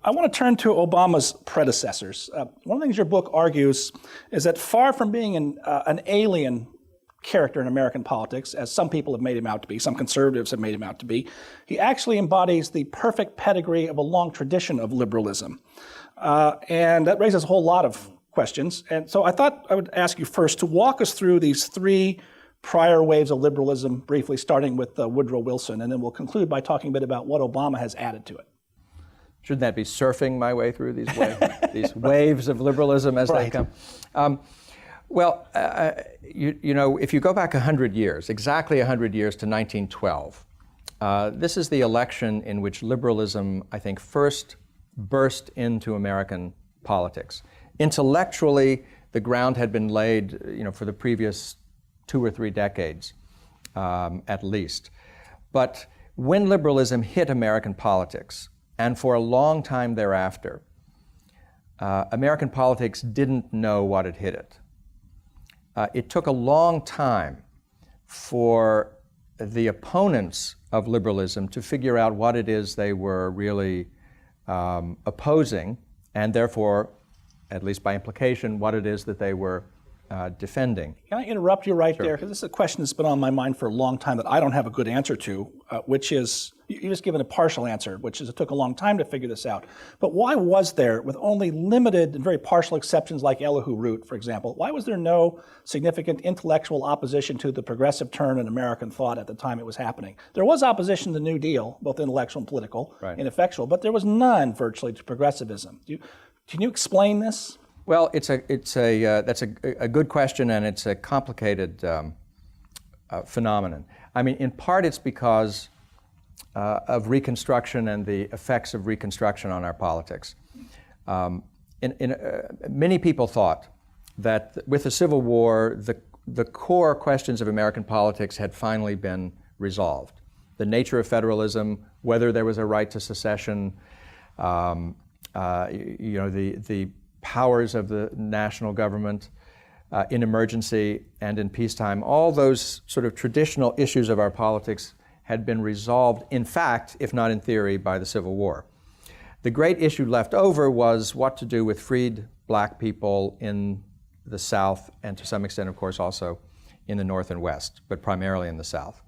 I want to turn to Obama's predecessors. One of the things your book argues is that far from being an alien character in American politics, as some people have made him out to be, some conservatives have made him out to be, he actually embodies the perfect pedigree of a long tradition of liberalism. And that raises a whole lot of questions. And so I thought I would ask you first to walk us through these three prior waves of liberalism, briefly starting with Woodrow Wilson, and then we'll conclude by talking a bit about what Obama has added to it. Shouldn't that be surfing my way through these these waves of liberalism as they come? You know, if you go back 100 years, exactly 100 years to 1912, this is the election in which liberalism, I think, first burst into American politics. Intellectually, the ground had been laid, you know, for the previous 2 or 3 decades, at least. But when liberalism hit American politics, and for a long time thereafter, American politics didn't know what had hit it. It took a long time for the opponents of liberalism to figure out what it is they were really opposing, and therefore, at least by implication, what it is that they were defending. Can I interrupt you right there? Because this is a question that's been on my mind for a long time that I don't have a good answer to, which is, you just given a partial answer, which is it took a long time to figure this out. But why was there, with only limited and very partial exceptions like Elihu Root, for example, why was there no significant intellectual opposition to the progressive turn in American thought at the time it was happening? There was opposition to the New Deal, both intellectual and political, ineffectual, but there was none virtually to progressivism. Can you explain this? Well, that's a good question, and it's a complicated phenomenon. I mean, in part, it's because of Reconstruction and the effects of Reconstruction on our politics. Many people thought that with the Civil War, the core questions of American politics had finally been resolved. The nature of federalism, whether there was a right to secession, the powers of the national government in emergency and in peacetime, all those sort of traditional issues of our politics had been resolved, in fact, if not in theory, by the Civil War. The great issue left over was what to do with freed black people in the South, and to some extent, of course, also in the North and West, but primarily in the South.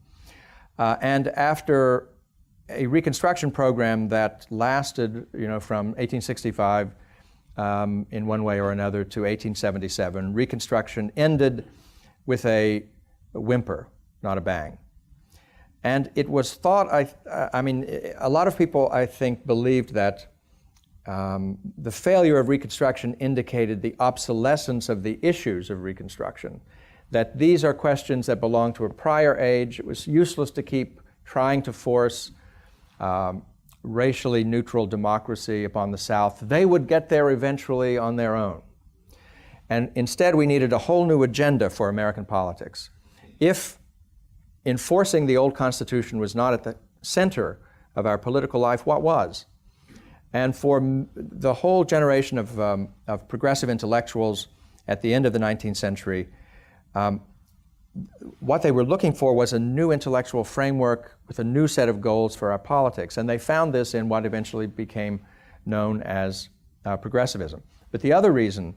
And after a Reconstruction program that lasted, you know, from 1865 in one way or another to 1877, Reconstruction ended with a whimper, not a bang. And it was thought, I mean, a lot of people, I think, believed that the failure of Reconstruction indicated the obsolescence of the issues of Reconstruction, that these are questions that belong to a prior age. It was useless to keep trying to force racially neutral democracy upon the South. They would get there eventually on their own. And instead, we needed a whole new agenda for American politics. If enforcing the old Constitution was not at the center of our political life, what was? And for the whole generation of progressive intellectuals at the end of the 19th century, what they were looking for was a new intellectual framework with a new set of goals for our politics. And they found this in what eventually became known as progressivism. But the other reason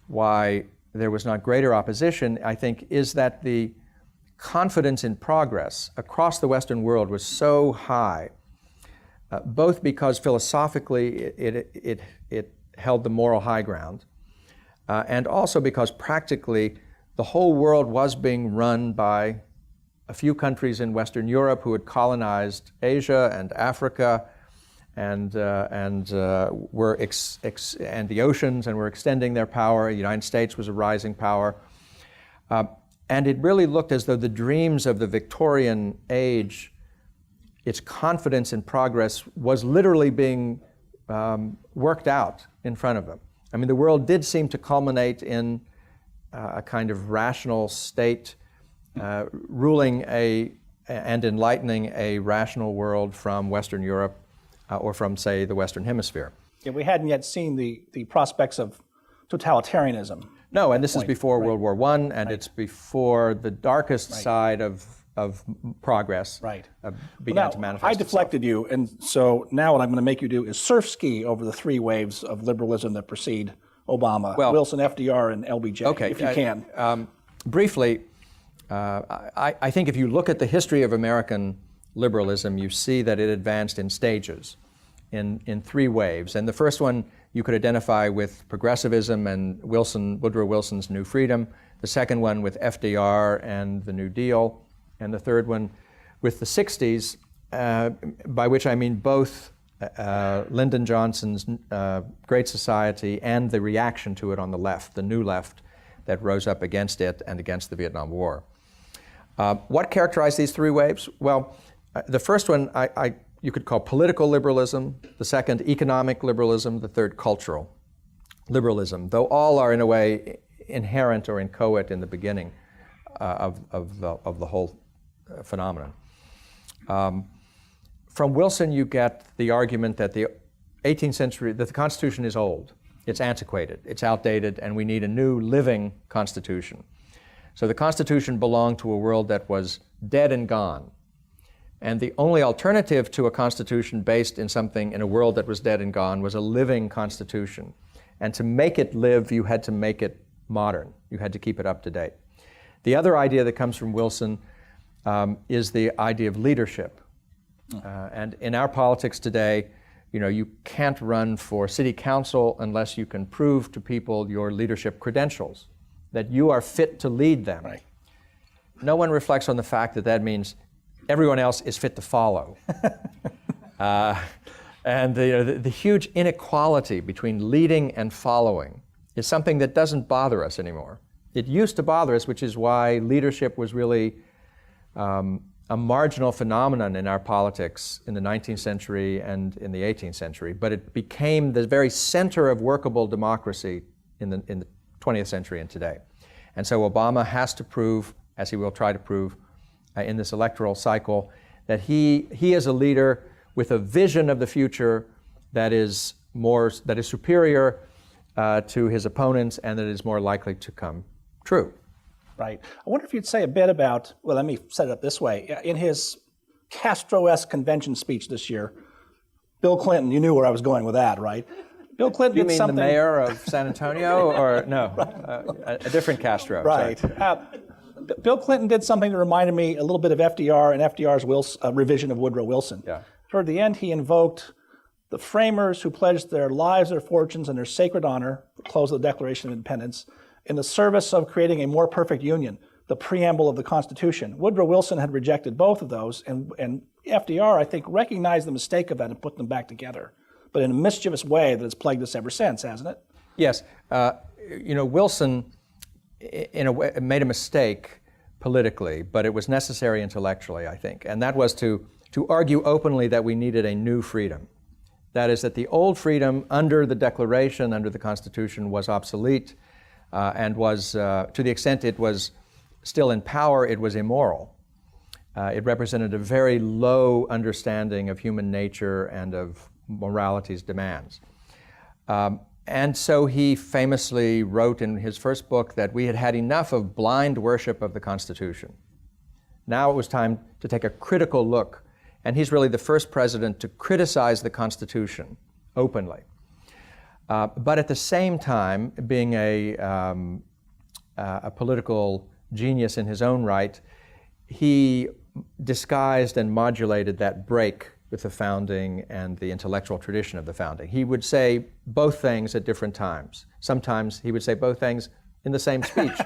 why there was not greater opposition, I think, is that the confidence in progress across the Western world was so high, both because philosophically it held the moral high ground, and also because practically the whole world was being run by a few countries in Western Europe who had colonized Asia and Africa and the oceans, and were extending their power. The United States was a rising power. And it really looked as though the dreams of the Victorian age, its confidence in progress, was literally being worked out in front of them. I mean, the world did seem to culminate in a kind of rational state ruling and enlightening a rational world from Western Europe or from, say, the Western Hemisphere. Yeah, we hadn't yet seen the prospects of totalitarianism. No, and this is before World War I, and it's before the darkest side of progress Right. began Now, to manifest I itself. deflected you, and so now what I'm going to make you do is surf ski over the three waves of liberalism that precede Obama, Wilson, FDR, and LBJ, if you can. Briefly, I think if you look at the history of American liberalism, you see that it advanced in stages, in three waves. And the first one you could identify with progressivism and Woodrow Wilson's New Freedom. The second one with FDR and the New Deal. And the third one with the 60s, by which I mean both Lyndon Johnson's Great Society and the reaction to it on the left, the new left that rose up against it and against the Vietnam War. What characterized these three waves? Well, the first one you could call political liberalism, the second economic liberalism, the third cultural liberalism, though all are in a way inherent or inchoate in the beginning of the whole phenomenon. From Wilson, you get the argument that the 18th century, that the Constitution is old, it's antiquated, it's outdated, and we need a new living Constitution. So the Constitution belonged to a world that was dead and gone. And the only alternative to a Constitution based in something in a world that was dead and gone was a living Constitution. And to make it live, you had to make it modern. You had to keep it up to date. The other idea that comes from Wilson is the idea of leadership. And in our politics today, you can't run for city council unless you can prove to people your leadership credentials, that you are fit to lead them. Right. No one reflects on the fact that that means everyone else is fit to follow. And the huge inequality between leading and following is something that doesn't bother us anymore. It used to bother us, which is why leadership was really a marginal phenomenon in our politics in the 19th century and in the 18th century, but it became the very center of workable democracy in the 20th century and today. And so Obama has to prove, as he will try to prove in this electoral cycle, that he is a leader with a vision of the future that is superior to his opponents and that is more likely to come true. Right. I wonder if you'd say a bit about, well, let me set it up this way. In his Castro-esque convention speech this year, Bill Clinton, you knew where I was going with that, right? Bill Clinton did something... You mean the mayor of San Antonio, or no, a different Castro? Right. Bill Clinton did something that reminded me a little bit of FDR and FDR's revision of Woodrow Wilson. Yeah. Toward the end, he invoked the framers who pledged their lives, their fortunes, and their sacred honor, the close of the Declaration of Independence, in the service of creating a more perfect union, the preamble of the Constitution. Woodrow Wilson had rejected both of those, and FDR, I think, recognized the mistake of that and put them back together, but in a mischievous way that has plagued us ever since, hasn't it? Yes. Wilson, in a way, made a mistake politically, but it was necessary intellectually, I think, and that was to argue openly that we needed a new freedom. That is, that the old freedom under the Declaration, under the Constitution, was obsolete, and was, to the extent it was still in power, it was immoral. It represented a very low understanding of human nature and of morality's demands. And so he famously wrote in his first book that we had had enough of blind worship of the Constitution. Now it was time to take a critical look, and he's really the first president to criticize the Constitution openly. But at the same time, being a political genius in his own right, he disguised and modulated that break with the founding and the intellectual tradition of the founding. He would say both things at different times. Sometimes he would say both things in the same speech.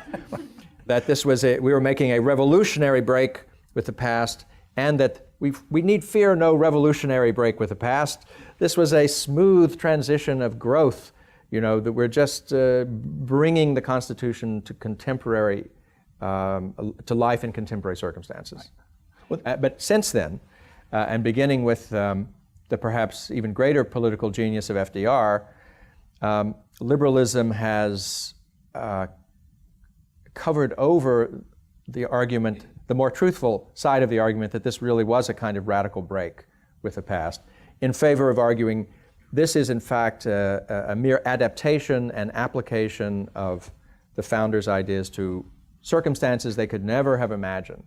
That this was we were making a revolutionary break with the past, and that we need fear no revolutionary break with the past. This was a smooth transition of growth, that we're just bringing the Constitution to contemporary, to life in contemporary circumstances. Right. But since then, and beginning with the perhaps even greater political genius of FDR, liberalism has covered over the argument, the more truthful side of the argument, that this really was a kind of radical break with the past, in favor of arguing this is in fact a mere adaptation and application of the founders' ideas to circumstances they could never have imagined.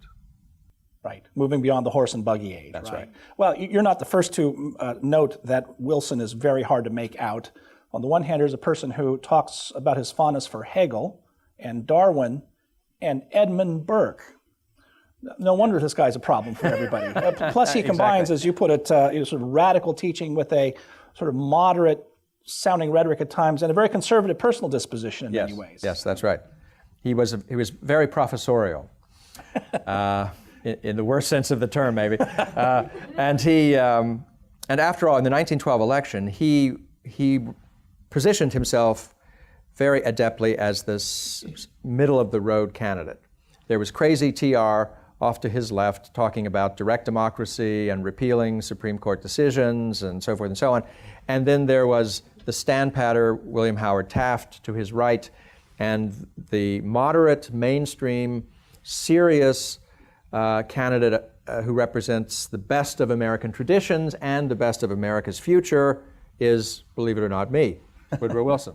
Right, moving beyond the horse and buggy age. That's right. Well, you're not the first to note that Wilson is very hard to make out. On the one hand, there's a person who talks about his fondness for Hegel and Darwin and Edmund Burke. No wonder this guy's a problem for everybody. Plus, he combines, Exactly. as you put it, sort of radical teaching with a sort of moderate sounding rhetoric at times and a very conservative personal disposition in many ways. Yes, that's right. He was very professorial, in the worst sense of the term, maybe. And after all, in the 1912 election, he positioned himself very adeptly as this middle-of-the-road candidate. There was crazy TR off to his left talking about direct democracy and repealing Supreme Court decisions and so forth and so on. And then there was the stand-patter William Howard Taft to his right, and the moderate, mainstream, serious candidate who represents the best of American traditions and the best of America's future is, believe it or not, me, Woodrow Wilson.